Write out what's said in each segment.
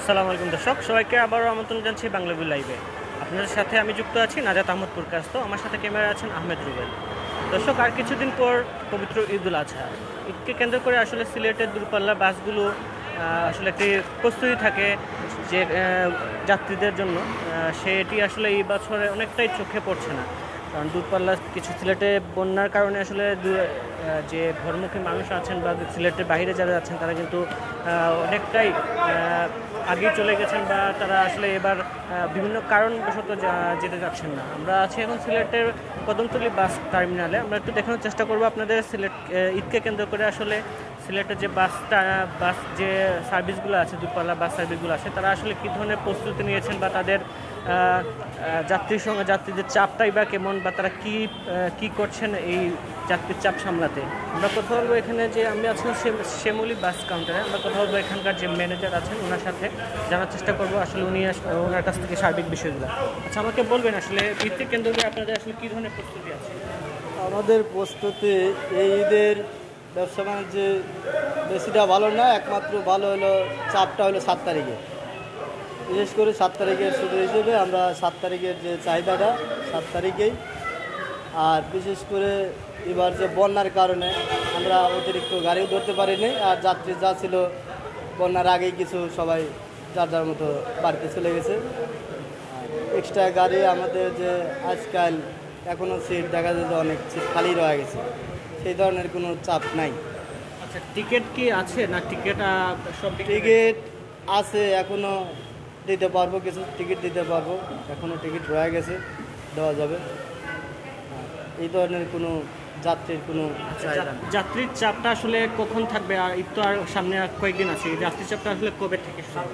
আসসালামু আলাইকুম দর্শক, সবাইকে আবারও আমন্ত্রণ জানাচ্ছি বাংলাভিউ লাইভে। আপনাদের সাথে আমি যুক্ত আছি নাজাত আহমদ পুরকাস্ত। আমার সাথে ক্যামেরা আছেন আহমেদ রুবেল। দর্শক, আর কিছুদিন পর পবিত্র ঈদুল আজহা। ঈদকে কেন্দ্র করে আসলে সিলেটের দূরপাল্লা বাসগুলো আসলে একটি প্রস্তুতি থাকে যে যাত্রীদের জন্য, সেটি আসলে এই বছরে অনেকটাই চোখে পড়ছে না। কারণ দূরপাল্লা কিছু সিলেটে বন্যার কারণে আসলে যে ঘরমুখী মানুষ আছেন বা সিলেটের বাইরে যারা আছেন তারা কিন্তু অনেকটাই আগেই চলে গেছেন বা তারা আসলে এবার বিভিন্ন কারণবশত যেতে যাচ্ছেন না। আমরা আছি এখন সিলেটের কদমতলী বাস টার্মিনালে। আমরা একটু দেখানোর চেষ্টা করবো আপনাদের সিলেট ঈদকে কেন্দ্র করে আসলে সিলেটের যে বাস যে সার্ভিসগুলো আছে, দূরপাল্লা বাস সার্ভিসগুলো আছে, তারা আসলে কী ধরনের প্রস্তুতি নিয়েছেন বা তাদের যাত্রীদের চাপটাই বা কেমন, বা তারা কি করছেন এই যাত্রীর চাপ সামলাতে। আমরা কথা বলবো এখানে যে আমি আছি শ্যামলী বাস কাউন্টারে। আমরা কথা বলবো এখানকার যে ম্যানেজার আছেন ওনার সাথে, জানার চেষ্টা করবো আসলে ওনার কাছ থেকে সার্বিক বিষয়গুলো। আচ্ছা, আমাকে বলবেন আসলে ঈদকে কেন্দ্র করে আপনাদের আসলে কী ধরনের প্রস্তুতি আছে? আমাদের প্রস্তুতি এই ঈদের ব্যবসা বাণিজ্যে বেশিটা ভালো না, একমাত্র ভালো হলো চাপটা হলো 7 তারিখে। বিশেষ করে 7 তারিখের শুরু হিসেবে আমরা 7 তারিখের যে চাহিদাটা 7 তারিখেই। আর বিশেষ করে এবার যে বন্যার কারণে আমরা অতিরিক্ত গাড়িও ধরতে পারিনি, আর যাত্রী যা ছিল বন্যার আগেই কিছু সবাই যার যার মতো বাড়িতে চলে গেছে। এক্সট্রা গাড়ি আমাদের যে আজকাল এখনও সিট দেখা যায় যে অনেক সিট খালি রয়ে গেছে, সেই ধরনের কোনো চাপ নাই। আচ্ছা, টিকিট কি আছে না? টিকিট সব টিকিট আছে, এখনও দিতে পারবো, কিছু টিকিট দিতে পারবো, এখনও টিকিট রয়ে গেছে, দেওয়া যাবে। এই ধরনের কোনো যাত্রীর কোনো চাহিদা নেই। যাত্রীর চাপটা আসলে কখন থাকবে? আর ঈদ তো আর সামনে আর কয়েকদিন আছে, এই যাত্রীর চাপটা আসলে কবে থেকে শুরু?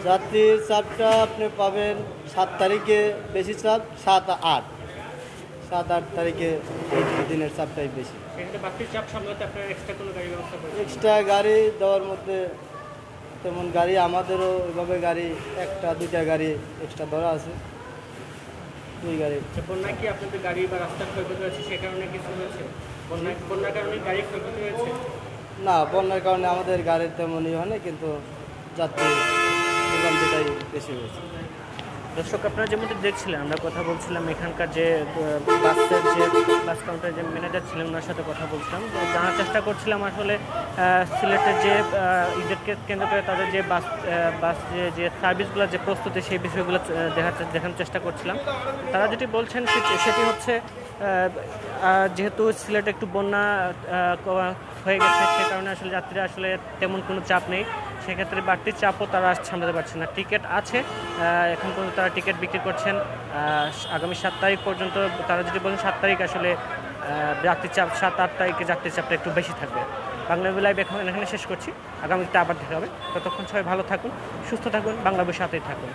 যাত্রীর চাপটা আপনি পাবেন 7 তারিখে বেশি চাপ, 7-8 তারিখে এই দিনের চাপটাই বেশি। সেক্ষেত্রে বাড়তির চাপ সামলাতে আপনারা এক্সট্রা কোনো গাড়ি ব্যবস্থা করবেন? এক্সট্রা গাড়ি দেওয়ার মধ্যে তেমন গাড়ি আমাদেরও ওইভাবে গাড়ি 1-2টা গাড়ি এক্সট্রা ধরা আছে, 2 গাড়ি। বন্যায় কি আপনাদের গাড়ি বা রাস্তার ক্ষয়ক্ষতি হয়েছে, সে কারণে কিছু হয়েছে? বন্যার কারণে গাড়ি ক্ষয়ক্ষতি হয়েছে? না, বন্যার কারণে আমাদের গাড়ির তেমনই হয় না, কিন্তু যাত্রী ভোগান্তিটাই বেশি হয়েছে। দর্শক, আপনারা যেমনটি দেখছিলেন, আমরা কথা বলছিলাম এখানকার যে বাস কাউন্টারের যে ম্যানেজার ছিলেন ওনার সাথে কথা বলছিলাম, জানার চেষ্টা করছিলাম আসলে সিলেটের যে ঈদকে কেন্দ্র করে তাদের যে বাস যে সার্ভিসগুলো যে প্রস্তুতি, সেই বিষয়গুলো দেখানোর চেষ্টা করছিলাম। তারা যেটি বলছেন সেটি হচ্ছে যেহেতু সিলেটে একটু বন্যা হয়ে গেছে, সে কারণে আসলে যাত্রীরা আসলে তেমন কোনো চাপ নেই। সেক্ষেত্রে বাড়তি চাপও তারা সামলাতে পারছে না। টিকিট আছে, এখন পর্যন্ত তারা টিকিট বিক্রি করছেন। আগামী 7 তারিখ পর্যন্ত তারা যদি বলেন 7 তারিখ আসলে যাত্রীর চাপ, 7-8 তারিখে যাত্রীর চাপটা একটু বেশি থাকবে। বাংলাভিউ লাইভ এখানে শেষ করছি। আগামীতে আবার দেখা হবে। ততক্ষণ সবাই ভালো থাকুন, সুস্থ থাকুন, বাংলাভিউর সাথেই থাকুন।